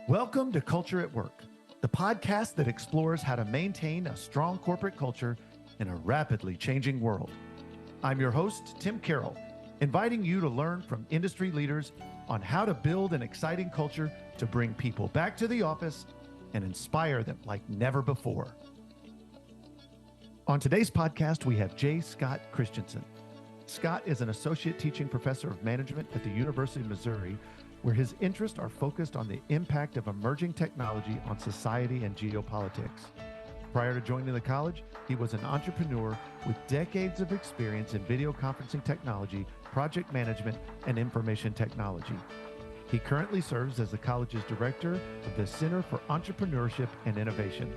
Welcome to Culture at Work, the podcast that explores how to maintain a strong corporate culture in a rapidly changing world. I'm your host, Tim Carroll, inviting you to learn from industry leaders on how to build an exciting culture to bring people back to the office and inspire them like never before. On today's podcast, we have J. Scott Christianson. Scott is an associate teaching professor of management at the University of Missouri, where his interests are focused on the impact of emerging technology on society and geopolitics. Prior to joining the college, he was an entrepreneur with decades of experience in video conferencing technology, project management, and information technology. He currently serves as the college's director of the Center for Entrepreneurship and Innovation,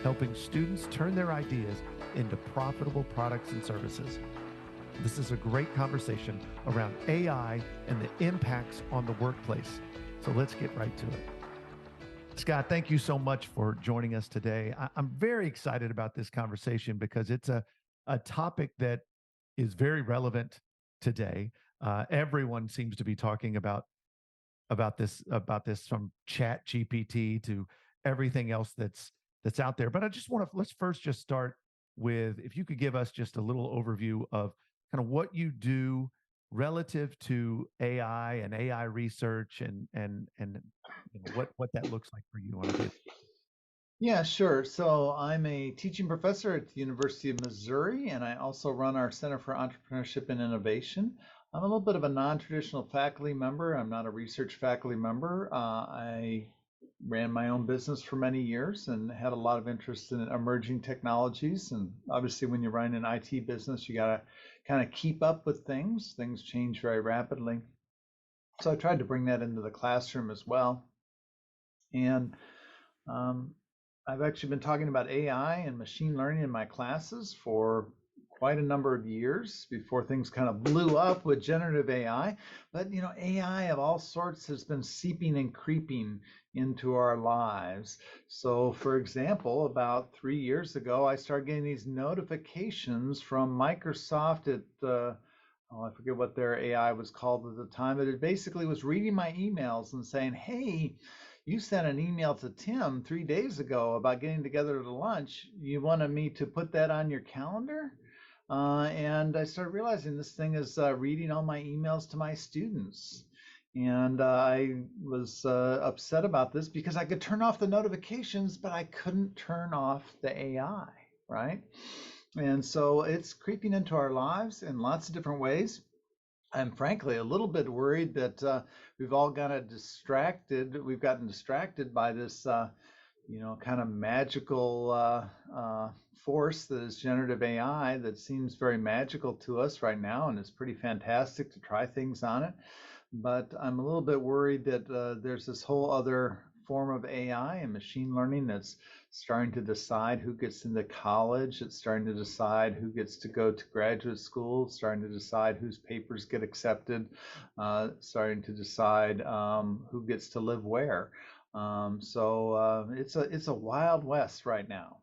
helping students turn their ideas into profitable products and services. This is a great conversation around AI and the impacts on the workplace. So let's get right to it. Scott, thank you so much for joining us today. I'm very excited about this conversation because it's a topic that is very relevant today. Everyone seems to be talking about this from Chat GPT to everything else that's out there. But I just want to let's first just start with, if you could give us just a little overview of kind of what you do relative to AI and AI research and what that looks like for you on a day. Yeah, sure. So I'm a teaching professor at the University of Missouri, and I also run our Center for Entrepreneurship and Innovation. I'm a little bit of a non-traditional faculty member. I'm not a research faculty member. I ran my own business for many years and had a lot of interest in emerging technologies. And obviously, when you run an IT business, you got to kind of keep up with things. Things change very rapidly. So I tried to bring that into the classroom as well. And I've actually been talking about AI and machine learning in my classes for quite a number of years before things kind of blew up with generative AI. But AI of all sorts has been seeping and creeping into our lives. So for example, about 3 years ago, I started getting these notifications from Microsoft at I forget what their AI was called at the time, but it basically was reading my emails and saying, hey, you sent an email to Tim 3 days ago about getting together to lunch. You wanted me to put that on your calendar? And I started realizing this thing is reading all my emails to my students. And I was upset about this because I could turn off the notifications, but I couldn't turn off the AI, right? And so it's creeping into our lives in lots of different ways. I'm frankly a little bit worried that we've all gotten distracted. We've gotten distracted by this, kind of magical force that is generative AI that seems very magical to us right now, and it's pretty fantastic to try things on it. But I'm a little bit worried that there's this whole other form of AI and machine learning that's starting to decide who gets into college. It's starting to decide who gets to go to graduate school, starting to decide whose papers get accepted, starting to decide who gets to live where. So it's a wild west right now.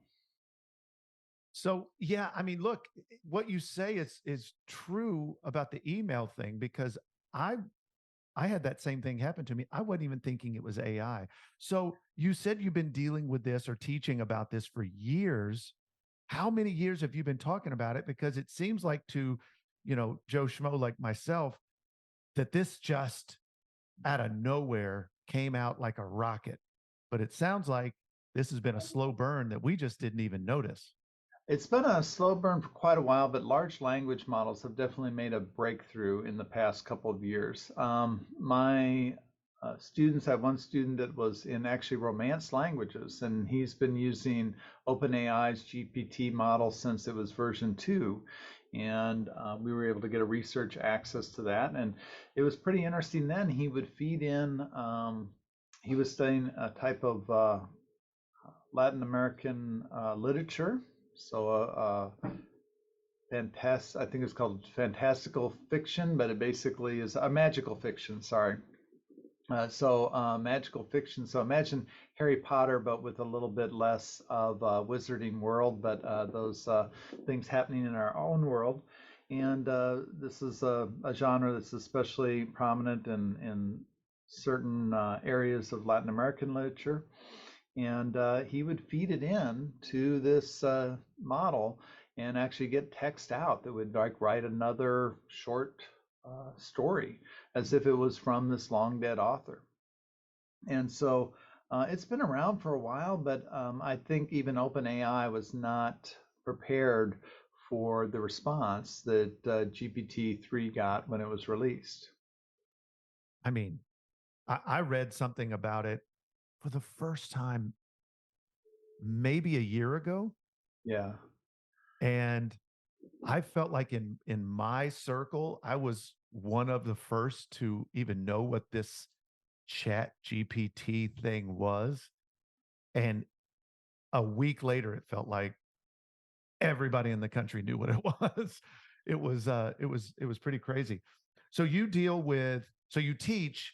So yeah, I mean, look, what you say is true about the email thing, because I had that same thing happen to me. I wasn't even thinking it was AI. So you said you've been dealing with this or teaching about this for years. How many years have you been talking about it? Because it seems like to, Joe Schmo like myself, that this just out of nowhere came out like a rocket. But it sounds like this has been a slow burn that we just didn't even notice. It's been a slow burn for quite a while, but large language models have definitely made a breakthrough in the past couple of years. My students, I have one student that was in actually Romance languages, and he's been using OpenAI's GPT model since it was version 2. And we were able to get a research access to that. And it was pretty interesting then. He would feed in, he was studying a type of Latin American literature. So I think it's called fantastical fiction, but it basically is a magical fiction, sorry. Magical fiction. So imagine Harry Potter, but with a little bit less of a wizarding world, but those things happening in our own world. And this is a genre that's especially prominent in certain areas of Latin American literature, and he would feed it in to this model and actually get text out that would like write another short story as if it was from this long dead author. And so it's been around for a while, but I think even OpenAI was not prepared for the response that GPT-3 got when it was released. I mean, I read something about it for the first time maybe a year ago, Yeah. and I felt like in my circle, I was one of the first to even know what this chat GPT thing was. And a week later, it felt like everybody in the country knew what it was. It was pretty crazy. So you deal with, so you teach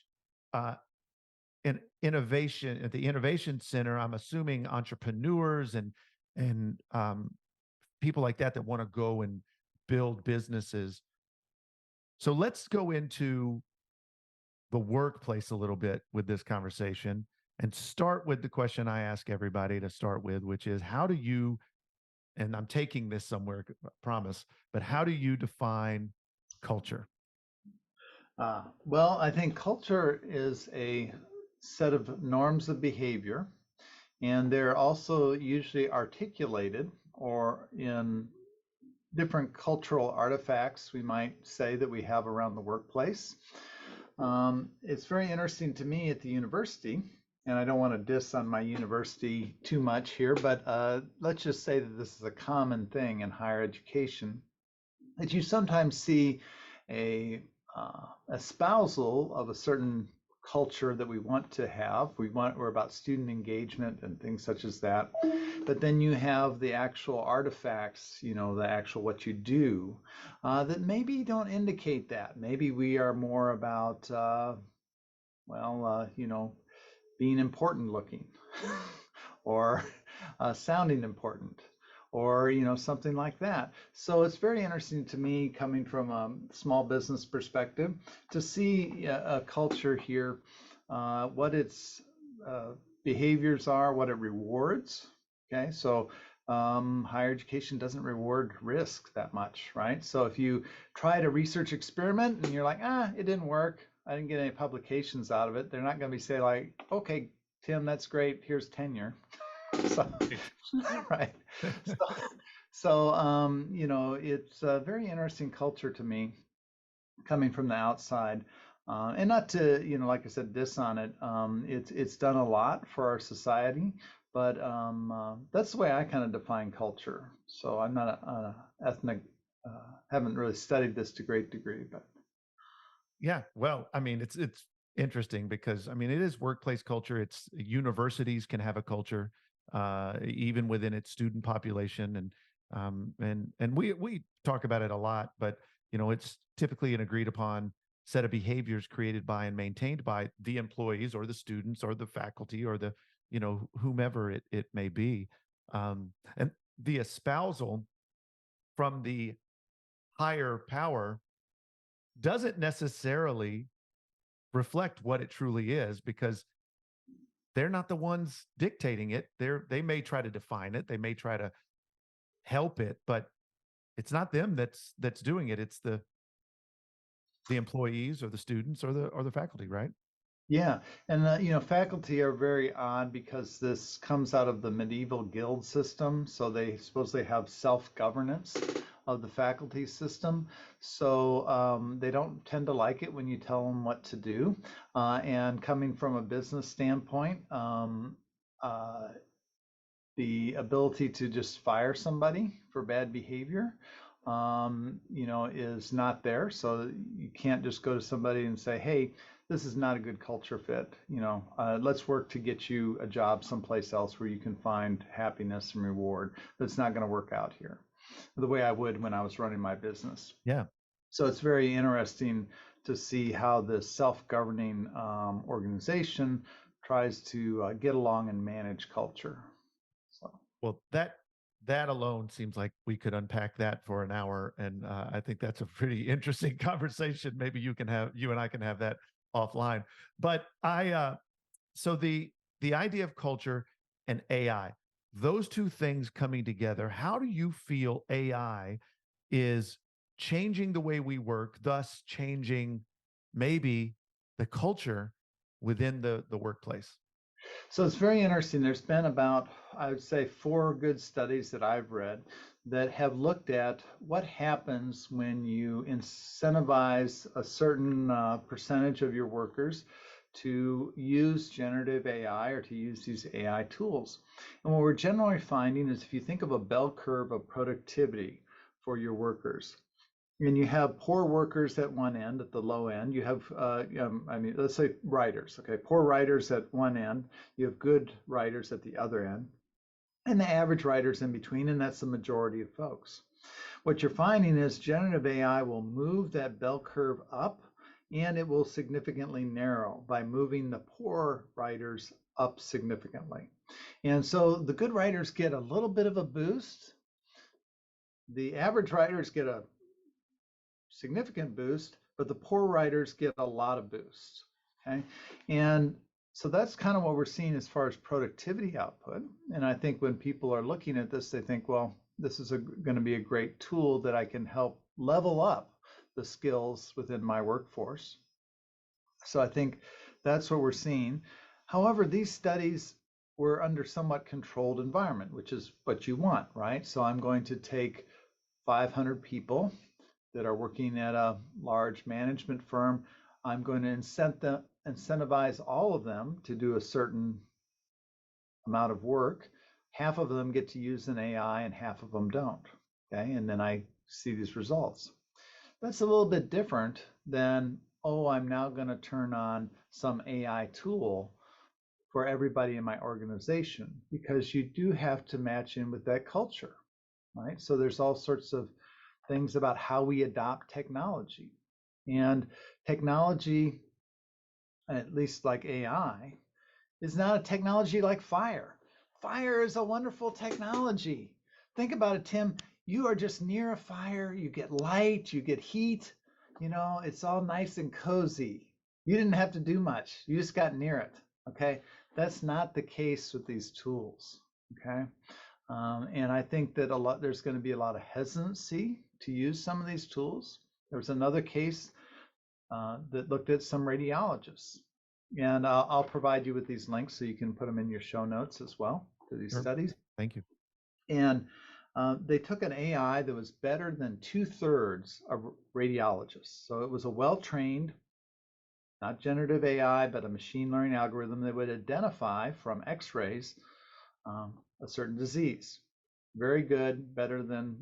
in innovation at the Innovation Center. I'm assuming entrepreneurs and people like that want to go and build businesses. So let's go into the workplace a little bit with this conversation and start with the question I ask everybody to start with, which is how do you, and I'm taking this somewhere, I promise, but how do you define culture? Well, I think culture is a set of norms of behavior, and they're also usually articulated or in different cultural artifacts, we might say, that we have around the workplace. It's very interesting to me at the university, and I don't want to diss on my university too much here, but let's just say that this is a common thing in higher education, that you sometimes see a espousal of a certain culture that we want to have. We're about student engagement and things such as that. But then you have the actual artifacts, the actual what you do, that maybe don't indicate that. Maybe we are more about, being important looking or sounding important or something like that. So it's very interesting to me, coming from a small business perspective, to see a culture here, what its behaviors are, what it rewards. Okay, so higher education doesn't reward risk that much, right? So if you try to research experiment and you're like, it didn't work, I didn't get any publications out of it, they're not going to be say like, okay, Tim, that's great, here's tenure. So, right. So, it's a very interesting culture to me, coming from the outside. And not to, like I said, diss on it. It's done a lot for our society, but that's the way I kind of define culture. So I'm not a ethnic, haven't really studied this to great degree, but Yeah, well, I mean, it's interesting because I mean, it is workplace culture. It's universities can have a culture, even within its student population, and we talk about it a lot. But it's typically an agreed upon set of behaviors created by and maintained by the employees or the students or the faculty or the whomever it may be, and the espousal from the higher power doesn't necessarily reflect what it truly is because they're not the ones dictating it. They may try to define it, they may try to help it, but it's not them that's doing it. It's the employees or the students or the faculty, right? yeah, and faculty are very odd because this comes out of the medieval guild system. So they supposedly have self-governance of the faculty system. So they don't tend to like it when you tell them what to do. And coming from a business standpoint, uh, the ability to just fire somebody for bad behavior, is not there. So you can't just go to somebody and say, hey, this is not a good culture fit. Let's work to get you a job someplace else where you can find happiness and reward. That's not going to work out here the way I would when I was running my business. Yeah. So it's very interesting to see how this self-governing organization tries to get along and manage culture. So. Well, that alone seems like we could unpack that for an hour, and I think that's a pretty interesting conversation. Maybe you and I can have that offline. But so the idea of culture and AI, those two things coming together, how do you feel AI is changing the way we work, thus changing maybe the culture within the workplace? So it's very interesting. There's been about, I would say, 4 good studies that I've read that have looked at what happens when you incentivize a certain percentage of your workers to use generative AI or to use these AI tools. And what we're generally finding is if you think of a bell curve of productivity for your workers, and you have poor workers at one end, at the low end. You have, let's say writers, okay? Poor writers at one end. You have good writers at the other end, and the average writers in between, and that's the majority of folks. What you're finding is generative AI will move that bell curve up, and it will significantly narrow by moving the poor writers up significantly. And so the good writers get a little bit of a boost. The average writers get a significant boost, but the poor writers get a lot of boosts. Okay. And so that's kind of what we're seeing as far as productivity output. And I think when people are looking at this, they think, well, this is going to be a great tool that I can help level up the skills within my workforce. So I think that's what we're seeing. However, these studies were under somewhat controlled environment, which is what you want, right? So I'm going to take 500 people that are working at a large management firm. I'm going to incentivize all of them to do a certain amount of work. Half of them get to use an AI and half of them don't. Okay, and then I see these results. That's a little bit different than, oh, I'm now going to turn on some AI tool for everybody in my organization, because you do have to match in with that culture, right? So there's all sorts of things about how we adopt technology. And technology, at least like AI, is not a technology like fire. Fire is a wonderful technology. Think about it, Tim. You are just near a fire, you get light, you get heat, it's all nice and cozy. You didn't have to do much, you just got near it. Okay. That's not the case with these tools. Okay. And I think that there's going to be a lot of hesitancy to use some of these tools. There was another case that looked at some radiologists, and I'll provide you with these links so you can put them in your show notes as well to these studies. Thank you. And they took an AI that was better than 2/3 of radiologists. So it was a well-trained, not generative AI, but a machine learning algorithm that would identify from X-rays a certain disease. Very good, better than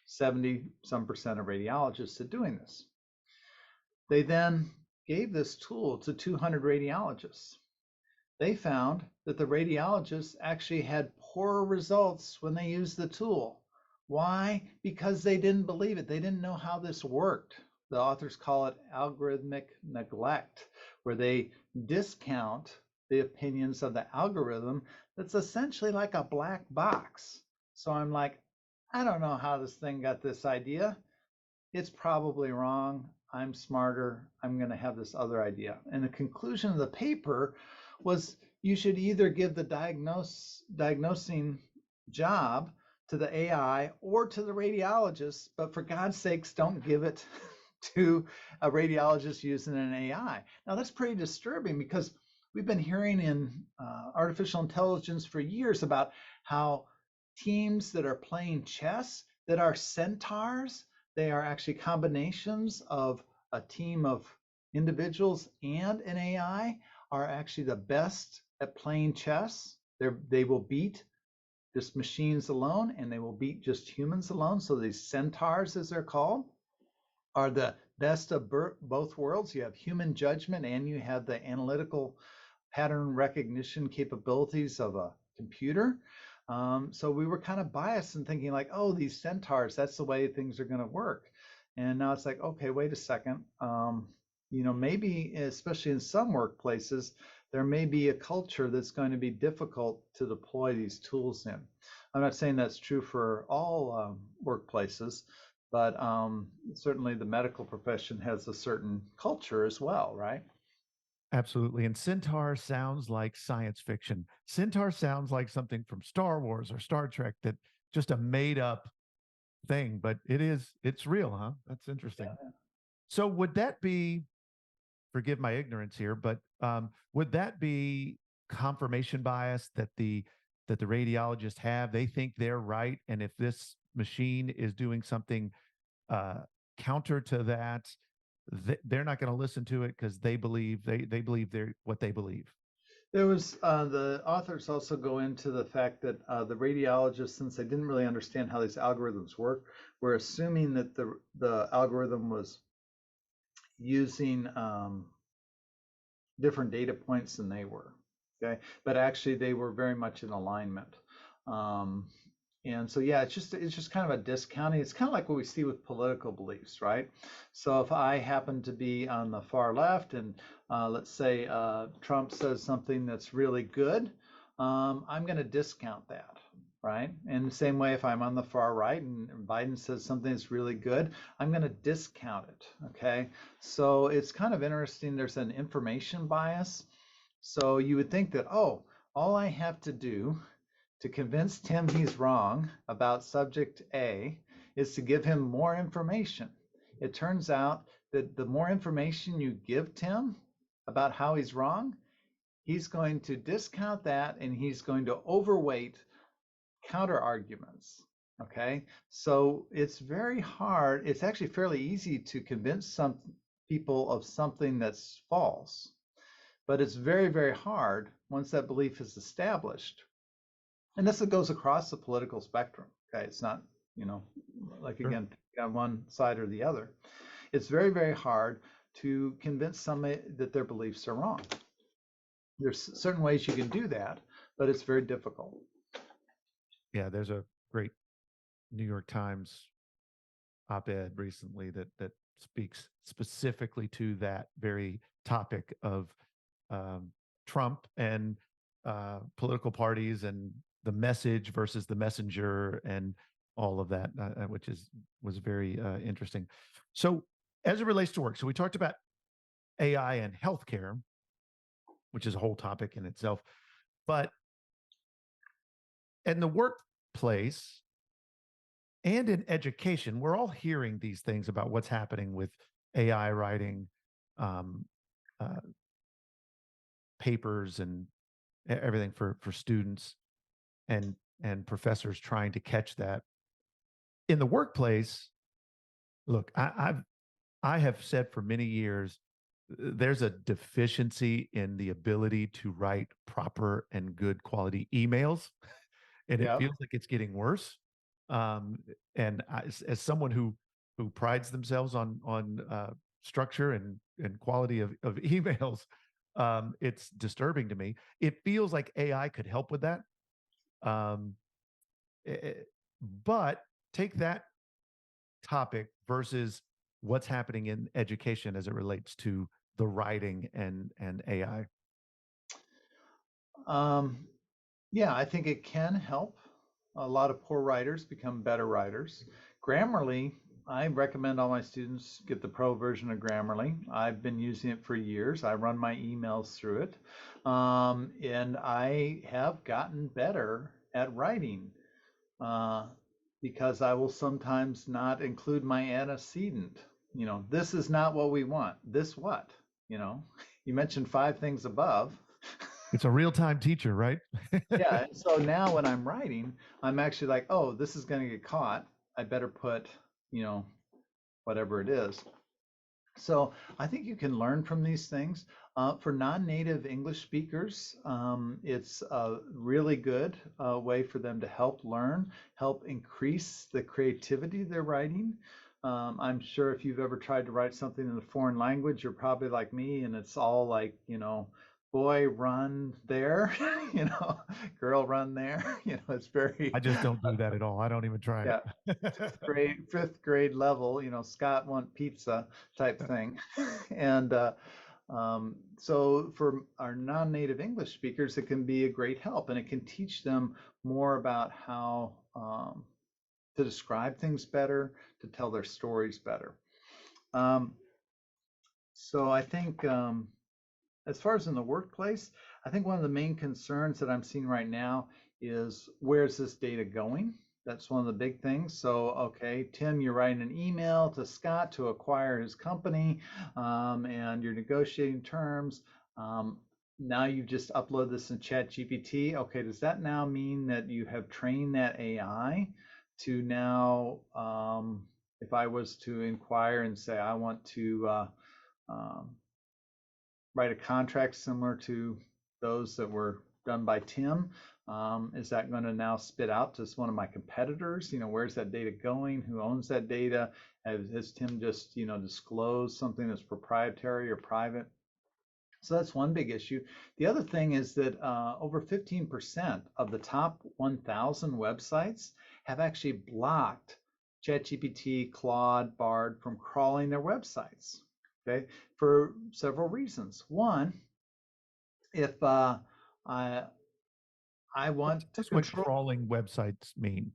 70% of radiologists at doing this. They then gave this tool to 200 radiologists. They found that the radiologists actually had poorer results when they used the tool. Why? Because they didn't believe it. They didn't know how this worked. The authors call it algorithmic neglect, where they discount the opinions of the algorithm that's essentially like a black box. So I'm like, I don't know how this thing got this idea. It's probably wrong. I'm smarter. I'm going to have this other idea. And the conclusion of the paper was you should either give the diagnosing job to the AI or to the radiologist, but for God's sakes, don't give it to a radiologist using an AI. Now, that's pretty disturbing, because we've been hearing in artificial intelligence for years about how teams that are playing chess, that are centaurs, they are actually combinations of a team of individuals and an AI, are actually the best at playing chess. They will beat just machines alone, and they will beat just humans alone. So these centaurs, as they're called, are the best of both worlds. You have human judgment and you have the analytical pattern recognition capabilities of a computer. So we were kind of biased in thinking like, oh, these centaurs, that's the way things are going to work. And now it's like, okay, wait a second. Maybe, especially in some workplaces, there may be a culture that's going to be difficult to deploy these tools in. I'm not saying that's true for all workplaces, but certainly the medical profession has a certain culture as well, right? Absolutely. And Centaur sounds like science fiction. Centaur sounds like something from Star Wars or Star Trek, that just a made up thing, but it's real, huh? That's interesting. Yeah. So would that be, forgive my ignorance here, but would that be confirmation bias that the radiologists have? They think they're right, and if this machine is doing something uh, counter to that, they're not going to listen to it because they believe they're what they believe. There was the authors also go into the fact that the radiologists, since they didn't really understand how these algorithms work, were assuming that the algorithm was using different data points than they were. Okay, but actually they were very much in alignment. Um, and so yeah, it's just kind of a discounting. It's kind of like what we see with political beliefs, right? So if I happen to be on the far left, and let's say Trump says something that's really good, I'm going to discount that, right? In the same way, if I'm on the far right and Biden says something that's really good, I'm going to discount it. Okay, so it's kind of interesting. There's an information bias. So you would think that, oh, all I have to do to convince Tim he's wrong about subject A is to give him more information. It turns out that the more information you give Tim about how he's wrong, he's going to discount that and he's going to overweight counter arguments. Okay, so it's very hard. It's actually fairly easy to convince some people of something that's false, but it's very, very hard once that belief is established. And this goes across the political spectrum. Okay, it's not, you know, like Sure. again, on one side or the other. It's very, very hard to convince somebody that their beliefs are wrong. There's certain ways you can do that, but it's very difficult. Yeah, there's a great New York Times op-ed recently that speaks specifically to that very topic of um, Trump and political parties and the message versus the messenger and all of that, which was very interesting. So, as it relates to work, so we talked about AI and healthcare, which is a whole topic in itself, but in the workplace and in education, we're all hearing these things about what's happening with AI writing um, uh, papers and everything for students and and professors trying to catch that in the workplace. Look, I have said for many years there's a deficiency in the ability to write proper and good quality emails, and it Yeah. feels like it's getting worse. Um, and as someone who prides themselves on structure and quality of emails, it's disturbing to me. It feels like AI could help with that. Um, eh, but take that topic versus what's happening in education as it relates to the writing and AI. Um, yeah, I think it can help. A lot of poor writers become better writers. Grammarly, I recommend all my students get the pro version of Grammarly. I've been using it for years. I run my emails through it. And I have gotten better at writing uh, because I will sometimes not include my antecedent. This is not what we want. This what? You know, you mentioned five things above. It's a real-time teacher, right? Yeah, and so now when I'm writing, I'm actually like, oh, this is going to get caught. I better put, you know, whatever it is. So I think you can learn from these things. For non-native English speakers, it's a really good way for them to help learn, help increase the creativity they're writing. I'm sure if you've ever tried to write something in a foreign language, you're probably like me, and it's all like, boy, run there, girl, run there. It's very, I just don't do that at all. I don't even try yeah, it. fifth grade level, Scott want pizza type thing. And so for our non-native English speakers, it can be a great help, and it can teach them more about how to describe things better, to tell their stories better. Um, so I think as far as in the workplace, I think one of the main concerns that I'm seeing right now is where's this data going? That's one of the big things. So, okay, Tim, you're writing an email to Scott to acquire his company, and you're negotiating terms. Now you just upload this in ChatGPT. Okay, does that now mean that you have trained that AI to now, if I was to inquire and say I want to um, write a contract similar to those that were done by Tim? Is that going to now spit out to one of my competitors? Where's that data going? Who owns that data? Has Tim just, disclosed something that's proprietary or private? So that's one big issue. The other thing is that over 15% of the top 1,000 websites have actually blocked ChatGPT, Claude, Bard from crawling their websites. Okay, for several reasons. One, if I want to That's what control, crawling websites mean.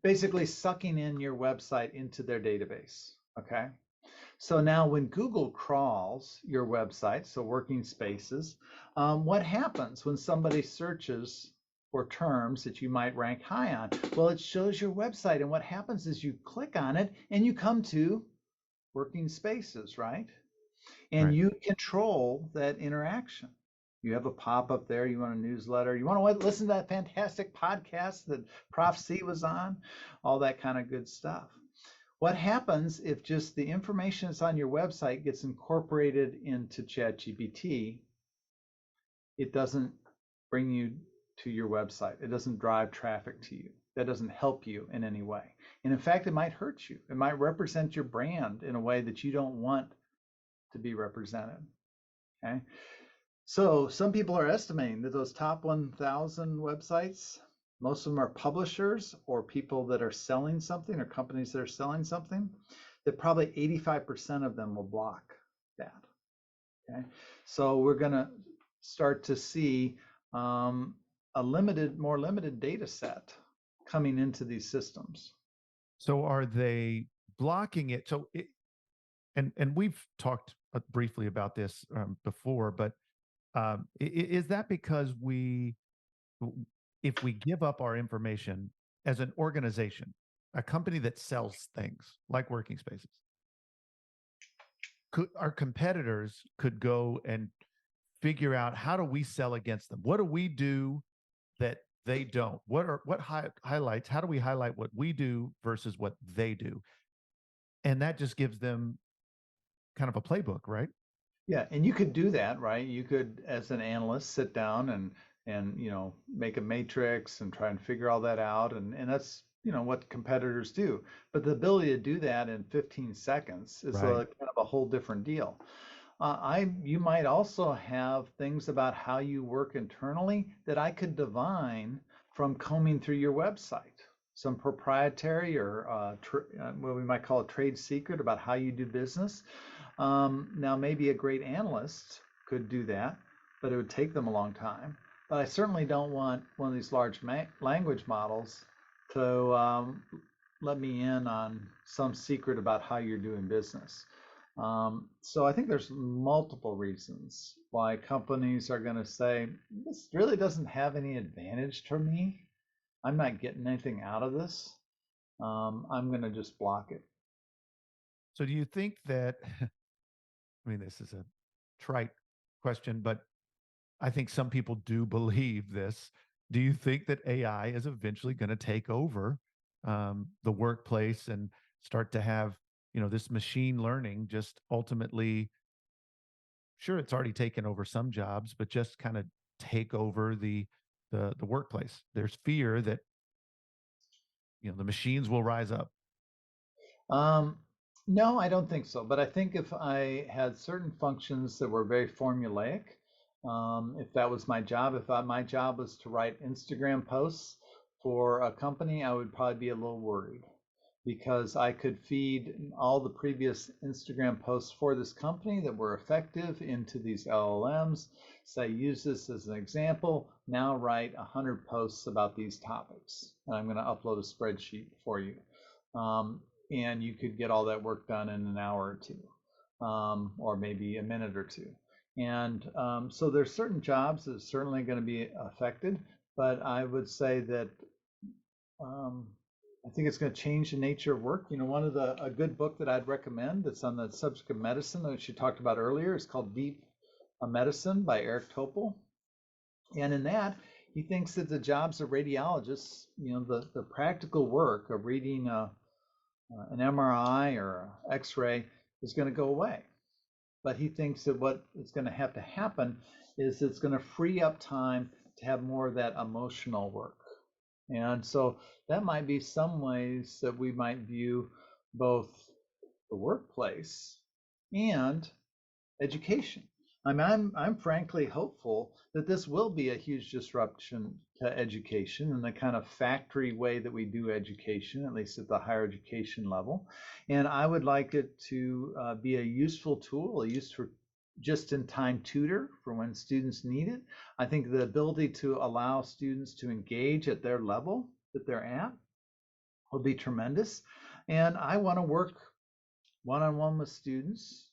basically sucking in your website into their database. Okay. So now when Google crawls your website, so working spaces, what happens when somebody searches for terms that you might rank high on? Well, it shows your website, and what happens is you click on it and you come to working spaces, right? And Right. you control that interaction. You have a pop-up there, you want a newsletter, you want to listen to that fantastic podcast that Prof C was on, all that kind of good stuff. What happens if just the information that's on your website gets incorporated into ChatGPT? It doesn't bring you to your website. It doesn't drive traffic to you. That doesn't help you in any way. And in fact, it might hurt you. It might represent your brand in a way that you don't want to be represented. Okay. So some people are estimating that those top 1,000 websites, most of them are publishers or people that are selling something or companies that are selling something, that probably 85% of them will block that. Okay. So we're going to start to see a more limited data set coming into these systems. So are they blocking it? And we've talked briefly about this before, but is that because if we give up our information as an organization, a company that sells things like working spaces, our competitors could go and figure out, how do we sell against them? What do we do that they don't? What highlights? How do we highlight what we do versus what they do? And that just gives them kind of a playbook, right? Yeah, and you could do that, right? You could, as an analyst, sit down and make a matrix and try and figure all that out, and that's what competitors do. But the ability to do that in 15 seconds is Right. kind of a whole different deal. You might also have things about how you work internally that I could divine from combing through your website. Some proprietary or what we might call a trade secret about how you do business. Now, maybe a great analyst could do that, but it would take them a long time. But I certainly don't want one of these large language models to let me in on some secret about how you're doing business. So I think there's multiple reasons why companies are going to say, this really doesn't have any advantage to me. I'm not getting anything out of this. I'm going to just block it. So do you think that, I mean, this is a trite question, but I think some people do believe this. Do you think that AI is eventually going to take over the workplace and start to have, this machine learning just ultimately, sure, it's already taken over some jobs, but just kind of take over the workplace? There's fear that, the machines will rise up. Um, no, I don't think so. But I think if I had certain functions that were very formulaic, if that was my job, my job was to write Instagram posts for a company, I would probably be a little worried because I could feed all the previous Instagram posts for this company that were effective into these LLMs. Say, use this as an example. Now write 100 posts about these topics, and I'm going to upload a spreadsheet for you. and you could get all that work done in an hour or two, or maybe a minute or two. And so there's certain jobs that are certainly going to be affected, but I would say that um, I think it's going to change the nature of work. One of a good book that I'd recommend that's on the subject of medicine, which you talked about earlier, is called Deep Medicine by Eric Topol. And in that, he thinks that the jobs of radiologists, the practical work of reading an MRI or X-ray is going to go away. But he thinks that what is going to have to happen is it's going to free up time to have more of that emotional work. And so that might be some ways that we might view both the workplace and education. I'm frankly hopeful that this will be a huge disruption to education and the kind of factory way that we do education, at least at the higher education level. And I would like it to be a useful tool, a useful just-in-time tutor for when students need it. I think the ability to allow students to engage at their level that they're at will be tremendous. And I want to work one-on-one with students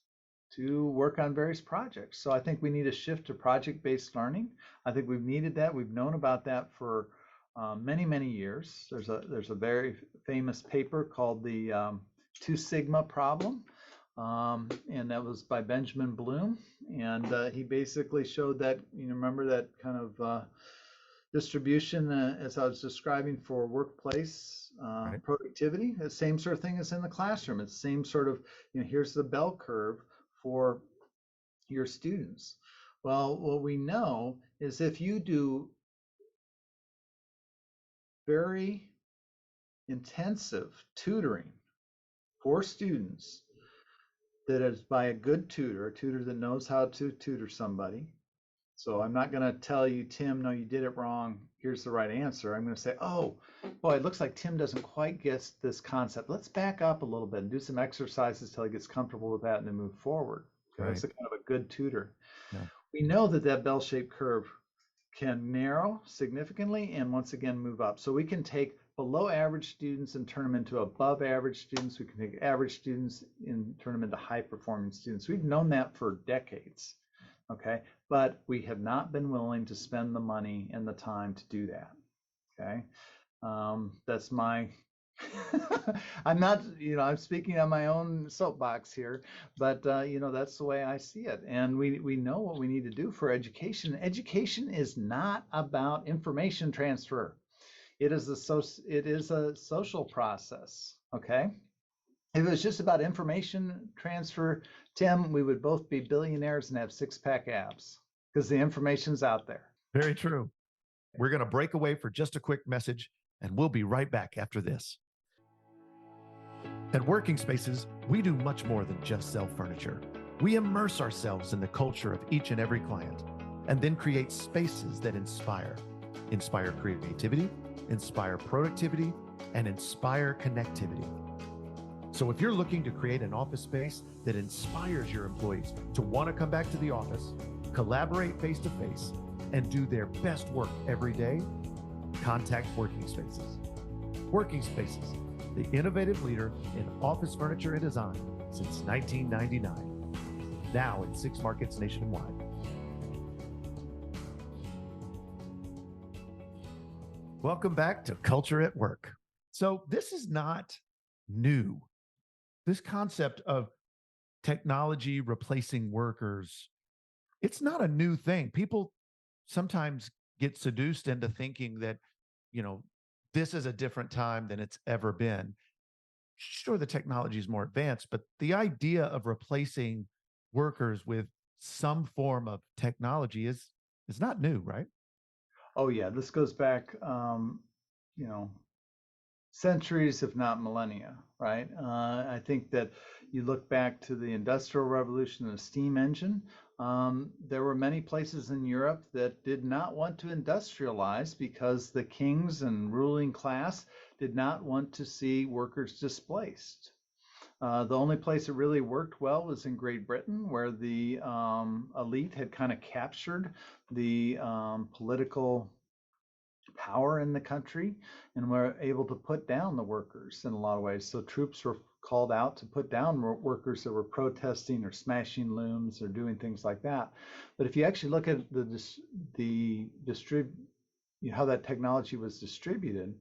to work on various projects. So I think we need a shift to project-based learning. I think we've needed that. We've known about that for many, many years. There's a very famous paper called the 2 Sigma problem. And that was by Benjamin Bloom. And he basically showed that, remember that kind of distribution as I was describing for workplace Right. productivity. The same sort of thing as in the classroom. It's the same sort of, here's the bell curve for your students. Well, what we know is if you do very intensive tutoring for students that is by a good tutor, a tutor that knows how to tutor somebody. So I'm not going to tell you, Tim, no, you did it wrong. Here's the right answer. I'm going to say, oh, boy, it looks like Tim doesn't quite get this concept. Let's back up a little bit and do some exercises till he gets comfortable with that and then move forward. Okay? That's a kind of a good tutor. Yeah. We know that that bell-shaped curve can narrow significantly and once again move up. So we can take below average students and turn them into above average students. We can take average students and turn them into high performing students. We've known that for decades. Okay, but we have not been willing to spend the money and the time to do that. Okay, that's my I'm not, I'm speaking on my own soapbox here, but that's the way I see it. And we know what we need to do for education. Education is not about information transfer. It is a social process. Okay. If it was just about information transfer, Tim, we would both be billionaires and have six-pack abs because the information's out there. Very true. We're going to break away for just a quick message, and we'll be right back after this. At Working Spaces, we do much more than just sell furniture. We immerse ourselves in the culture of each and every client, and then create spaces that inspire creativity, inspire productivity, and inspire connectivity. So if you're looking to create an office space that inspires your employees to want to come back to the office, collaborate face-to-face, and do their best work every day, contact Working Spaces. Working Spaces, the innovative leader in office furniture and design since 1999. Now in 6 markets nationwide. Welcome back to Culture at Work. So this is not new. This concept of technology replacing workers, it's not a new thing. People sometimes get seduced into thinking that, this is a different time than it's ever been. Sure, the technology is more advanced, but the idea of replacing workers with some form of technology is not new, right? Oh yeah, this goes back, centuries, if not millennia, right? I think that you look back to the Industrial Revolution and the steam engine. There were many places in Europe that did not want to industrialize because the kings and ruling class did not want to see workers displaced. The only place it really worked well was in Great Britain, where the elite had kind of captured the political power in the country, and were able to put down the workers in a lot of ways. So troops were called out to put down workers that were protesting or smashing looms or doing things like that. But if you actually look at the how that technology was distributed,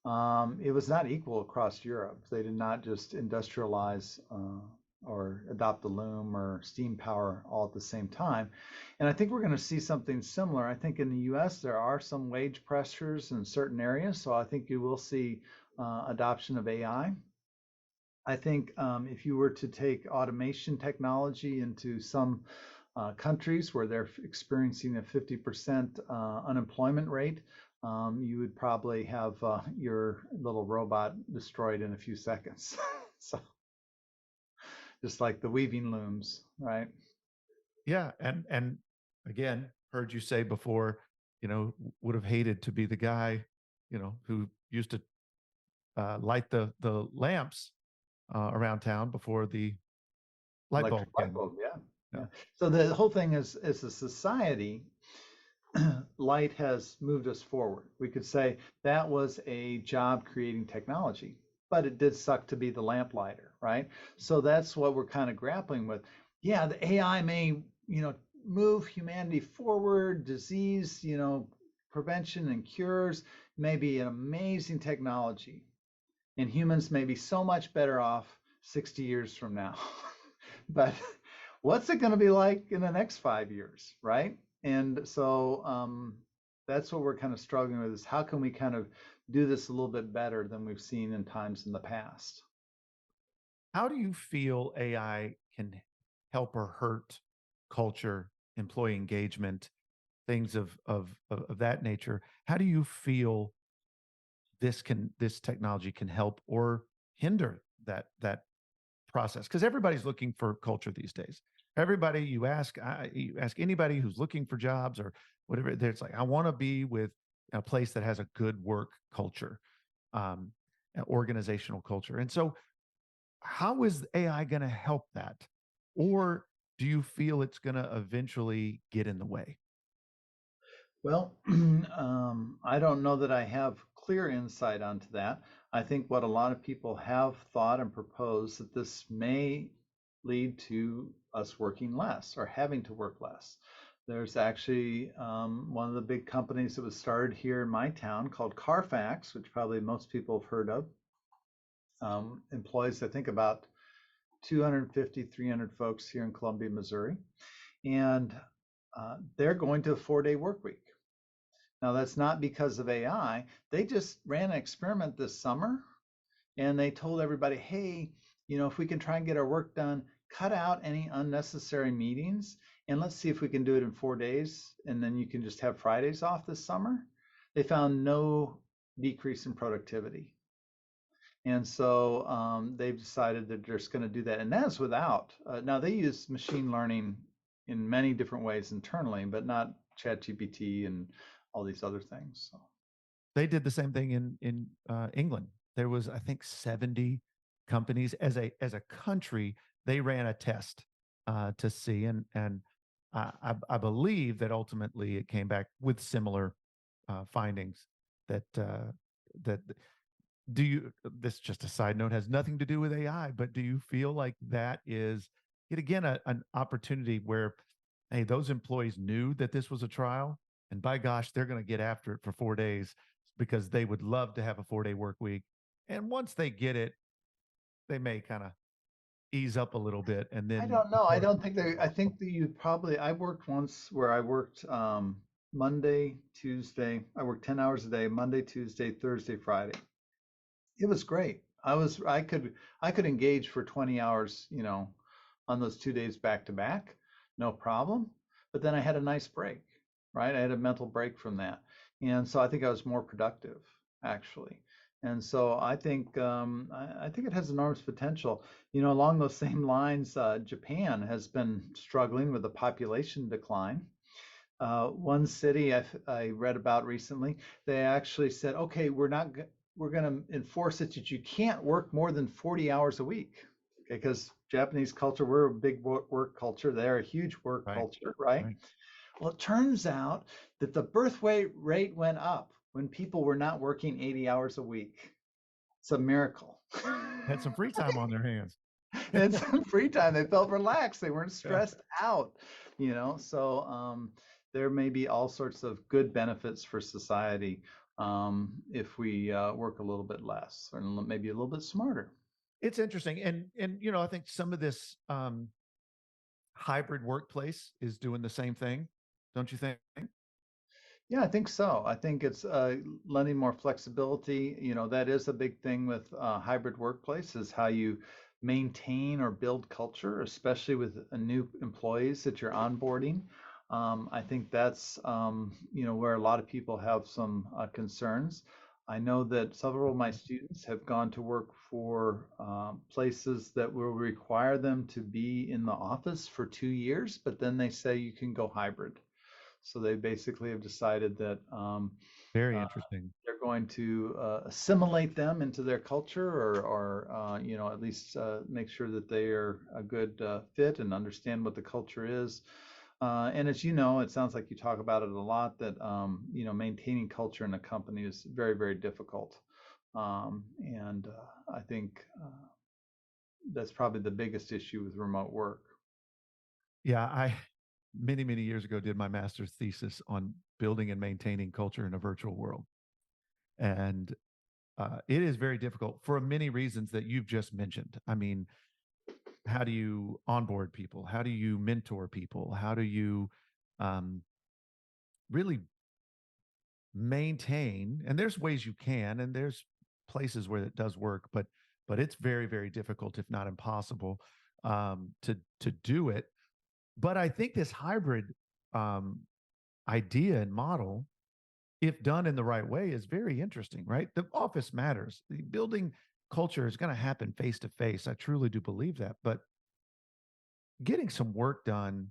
it was not equal across Europe. They did not just industrialize or adopt the loom or steam power all at the same time. And I think we're going to see something similar. I think in the US, there are some wage pressures in certain areas. So I think you will see adoption of AI. I think if you were to take automation technology into some countries where they're experiencing a 50% unemployment rate, you would probably have your little robot destroyed in a few seconds. So just like the weaving looms, right? Yeah, and again, heard you say before, would have hated to be the guy, who used to light the lamps around town before the light bulb Electric light came. bulb, yeah. Yeah. Yeah. So the whole thing is, as a society, light has moved us forward. We could say that was a job creating technology, but it did suck to be the lamplighter, right? So that's what we're kind of grappling with. Yeah, the AI may, move humanity forward, disease, prevention and cures may be an amazing technology, and humans may be so much better off 60 years from now. But what's it going to be like in the next 5 years, right? And so that's what we're kind of struggling with, is how can we kind of do this a little bit better than we've seen in times in the past? How do you feel AI can help or hurt culture, employee engagement, things of that nature? How do you feel this technology can help or hinder that process? Because everybody's looking for culture these days. Everybody you ask anybody who's looking for jobs or whatever, it's like, I want to be with a place that has a good work culture, um, organizational culture. And so, how is AI going to help that, or do you feel it's going to eventually get in the way? Well, I don't know that I have clear insight onto that. I think what a lot of people have thought and proposed that this may lead to us working less or having to work less. There's actually one of the big companies that was started here in my town called Carfax, which probably most people have heard of. Employs, I think, about 250, 300 folks here in Columbia, Missouri. And they're going to a 4-day work week. Now, that's not because of AI. They just ran an experiment this summer, and they told everybody, hey, if we can try and get our work done, cut out any unnecessary meetings, and let's see if we can do it in 4 days, and then you can just have Fridays off this summer. They found no decrease in productivity. And so they've decided that they're just going to do that. And that's without, now they use machine learning in many different ways internally, but not ChatGPT and all these other things. So. They did the same thing in England. There was, I think, 70 companies as a country. They ran a test to see, and I believe that ultimately it came back with similar findings. That do you? This is just a side note, has nothing to do with AI, but do you feel like that is yet again an opportunity where, hey, those employees knew that this was a trial, and by gosh, they're going to get after it for 4 days because they would love to have a 4-day work week. And once they get it, they may kind of ease up a little bit. And I then, don't of know. I course, don't think I think that you probably, I worked once where I worked Monday, Tuesday. I worked 10 hours a day, Monday, Tuesday, Thursday, Friday. It was great. I could engage for 20 hours, on those 2 days back to back, no problem. But then I had a nice break, right? I had a mental break from that. And so I think I was more productive, actually. And so I think it has enormous potential. Along those same lines, Japan has been struggling with a population decline. One city I read about recently, they actually said, okay, we're going to enforce it that you can't work more than 40 hours a week. Okay, because Japanese culture, we're a big work culture. They're a huge work right, culture, right? right. Well, it turns out that the birth rate went up when people were not working 80 hours a week. It's a miracle. Had some free time on their hands. And some free time. They felt relaxed. They weren't Yeah. stressed out, So there may be all sorts of good benefits for society if we work a little bit less or maybe a little bit smarter. It's interesting. And I think some of this hybrid workplace is doing the same thing, don't you think? Yeah, I think so. I think it's lending more flexibility. That is a big thing with hybrid workplace is how you maintain or build culture, especially with new employees that you're onboarding. I think that's where a lot of people have some concerns. I know that several of my students have gone to work for places that will require them to be in the office for 2 years, but then they say you can go hybrid. So they basically have decided that Very uh, interesting. they're going to assimilate them into their culture, or at least make sure that they are a good fit and understand what the culture is. And as you know, it sounds like you talk about it a lot. That maintaining culture in a company is very, very difficult. And I think that's probably the biggest issue with remote work. Yeah, I many, many years ago did my master's thesis on building and maintaining culture in a virtual world. And it is very difficult for many reasons that you've just mentioned. I mean, how do you onboard people? How do you mentor people? How do you um, really maintain? And there's ways you can, and there's places where it does work, but it's very, very difficult, if not impossible, to do it. But I think this hybrid um, idea and model, if done in the right way, is very interesting, right? The office matters. The building culture is going to happen face to face. I truly do believe that. But getting some work done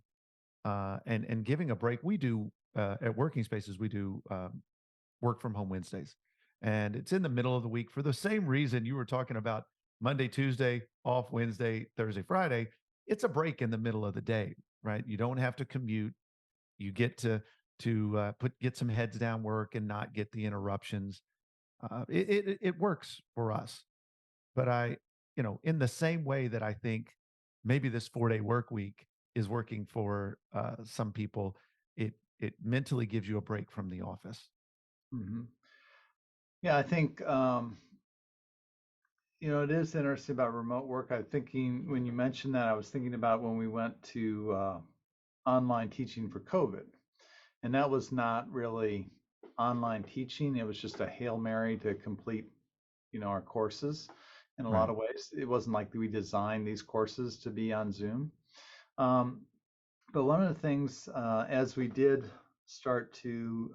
and giving a break, we do at Working Spaces, we do work from home Wednesdays, and it's in the middle of the week for the same reason you were talking about. Monday, Tuesday, off Wednesday, Thursday, Friday. It's a break in the middle of the day, right? You don't have to commute. You get to get some heads down work and not get the interruptions. It works for us, but in the same way that I think maybe this 4-day work week is working for some people, it mentally gives you a break from the office. Hmm. Yeah, I think it is interesting about remote work. I'm thinking when you mentioned that, I was thinking about when we went to online teaching for COVID. And that was not really online teaching. It was just a Hail Mary to complete, our courses in a lot Right. of ways. It wasn't like we designed these courses to be on Zoom. Um, but one of the things, as we did start to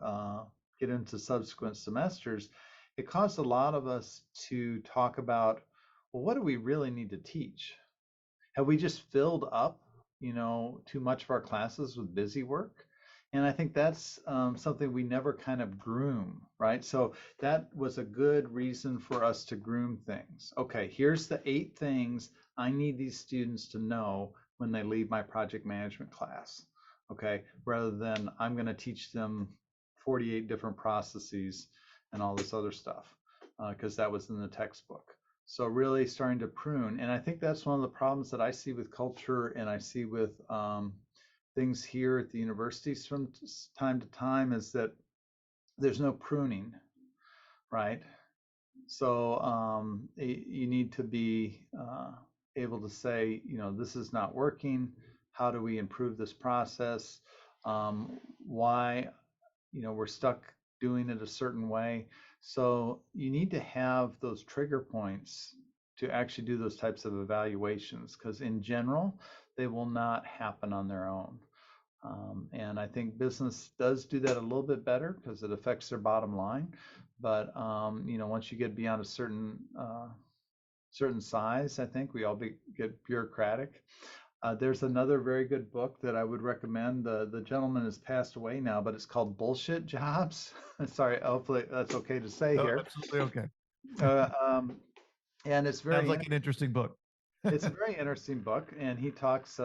get into subsequent semesters, it caused a lot of us to talk about, well, what do we really need to teach? Have we just filled up, too much of our classes with busy work? And I think that's something we never kind of groom, right? So that was a good reason for us to groom things. Okay, here's the 8 things I need these students to know when they leave my project management class. Okay, rather than I'm going to teach them 48 different processes and all this other stuff, because that was in the textbook. So really starting to prune. And I think that's one of the problems that I see with culture and I see with things here at the universities from time to time is that there's no pruning, right? So you need to be able to say, this is not working. How do we improve this process? Why, we're stuck doing it a certain way. So you need to have those trigger points to actually do those types of evaluations, because in general, they will not happen on their own. And I think business does do that a little bit better because it affects their bottom line. But once you get beyond a certain size, I think we all get bureaucratic. There's another very good book that I would recommend. The gentleman has passed away now, but it's called Bullshit Jobs. Sorry, hopefully that's okay to say Oh, here. absolutely okay. Uh, um, and Sounds like an interesting book. it's a very interesting book. And he talks.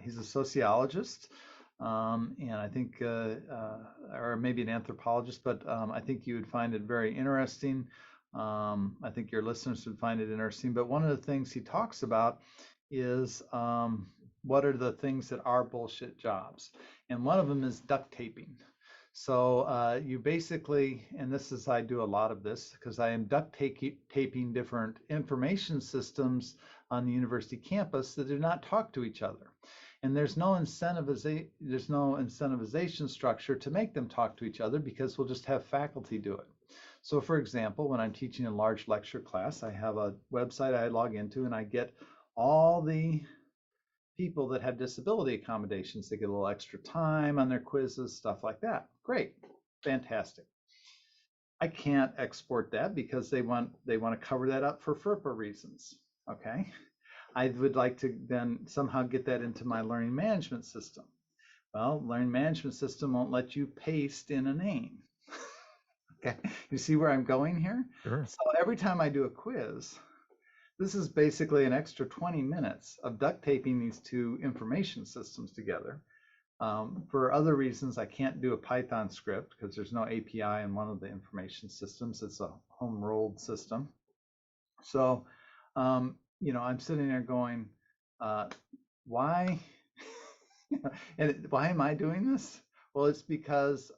He's a sociologist, And I think, or maybe an anthropologist, but I think you would find it very interesting. I think your listeners would find it interesting. But one of the things he talks about is what are the things that are bullshit jobs? And one of them is duct taping. So you basically, and this is, I do a lot of this because I am duct taping different information systems on the university campus that do not talk to each other. And there's no incentivization structure to make them talk to each other because we'll just have faculty do it. So for example, when I'm teaching a large lecture class, I have a website I log into and I get all the people that have disability accommodations. They get a little extra time on their quizzes, stuff like that. Great, fantastic. I can't export that because they want to cover that up for FERPA reasons. Okay. I would like to then somehow get that into my learning management system. Well, learning management system won't let you paste in a name. Okay, you see where I'm going here? Sure. So every time I do a quiz, this is basically an extra 20 minutes of duct taping these two information systems together. For other reasons, I can't do a Python script because there's no API in one of the information systems. It's a home-rolled system. So, I'm sitting there going, why? And why am I doing this? Well, it's because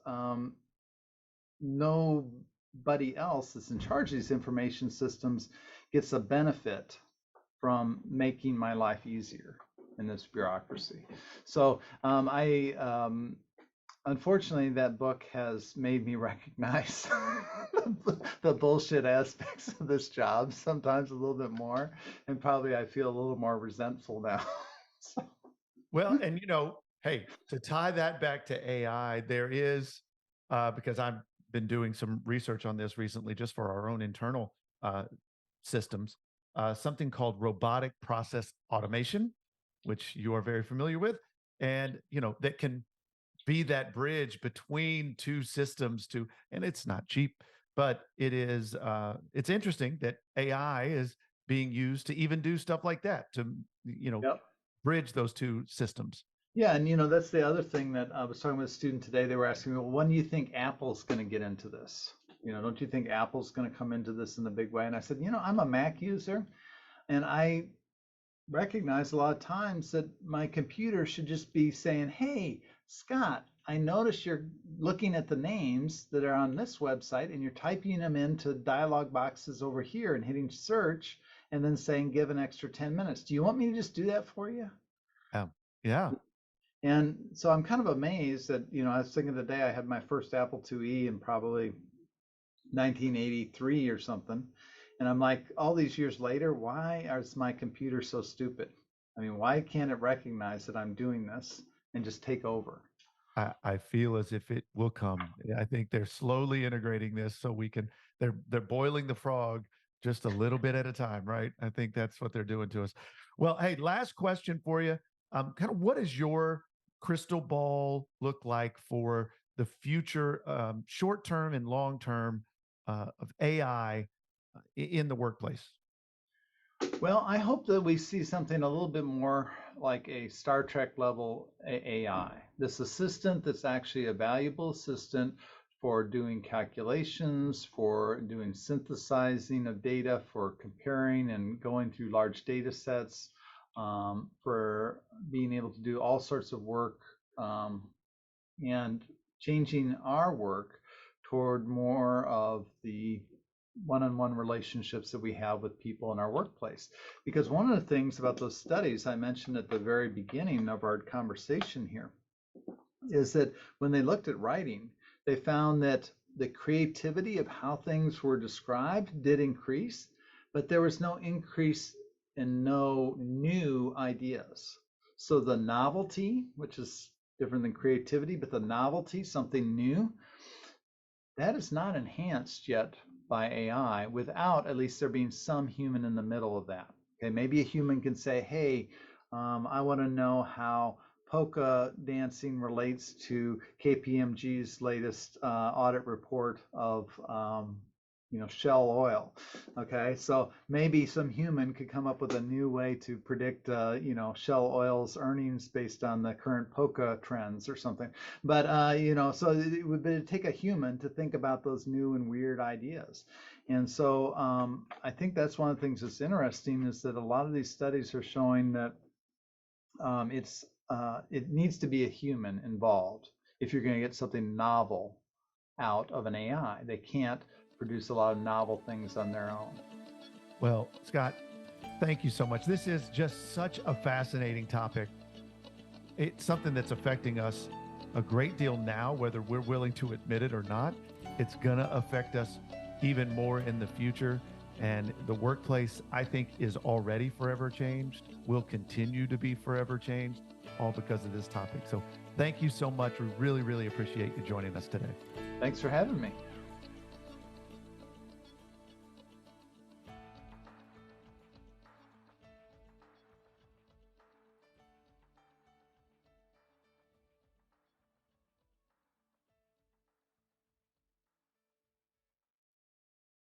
nobody else that's in charge of these information systems gets a benefit from making my life easier in this bureaucracy. So unfortunately, that book has made me recognize the bullshit aspects of this job, sometimes a little bit more, and probably I feel a little more resentful now. So. Well, and hey, to tie that back to AI, there is, because I've been doing some research on this recently just for our own internal systems, something called robotic process automation, which you are very familiar with, and that can be that bridge between two systems and it's not cheap, but it's interesting that AI is being used to even do stuff like that to Yep. bridge those two systems. Yeah, and that's the other thing that I was talking with a student today. They were asking me, well, when do you think Apple's going to get into this? Don't you think Apple's going to come into this in a big way? And I said, I'm a Mac user, and I recognize a lot of times that my computer should just be saying, hey, Scott, I notice you're looking at the names that are on this website and you're typing them into dialog boxes over here and hitting search and then saying, give an extra 10 minutes. Do you want me to just do that for you? Yeah. And so I'm kind of amazed that, I was thinking the day I had my first Apple IIe in probably 1983 or something. And I'm like, all these years later, why is my computer so stupid? I mean, why can't it recognize that I'm doing this and just take over? I feel as if it will come. I think they're slowly integrating this so they're boiling the frog just a little bit at a time, right? I think that's what they're doing to us. Well, hey, last question for you. Kind of what does your crystal ball look like for the future, short term and long term, of AI in the workplace? Well, I hope that we see something a little bit more like a Star Trek level AI. This assistant that's actually a valuable assistant for doing calculations, for doing synthesizing of data, for comparing and going through large data sets, for being able to do all sorts of work, and changing our work toward more of the one-on-one relationships that we have with people in our workplace. Because one of the things about those studies I mentioned at the very beginning of our conversation here is that when they looked at writing, they found that the creativity of how things were described did increase, but there was no increase in no new ideas. So the novelty, which is different than creativity, but the novelty, something new, that is not enhanced yet by AI without at least there being some human in the middle of that. Okay, maybe a human can say, hey, I want to know how polka dancing relates to KPMG's latest audit report of shell oil. Okay, so maybe some human could come up with a new way to predict, shell oil's earnings based on the current polka trends or something. But so it would take a human to think about those new and weird ideas. And so I think that's one of the things that's interesting is that a lot of these studies are showing that it needs to be a human involved if you're going to get something novel out of an AI. They can't produce a lot of novel things on their own. Well, Scott, thank you so much. This is just such a fascinating topic. It's something that's affecting us a great deal now, whether we're willing to admit it or not. It's going to affect us even more in the future. And the workplace, I think, is already forever changed, will continue to be forever changed, all because of this topic. So thank you so much. We really, really appreciate you joining us today. Thanks for having me.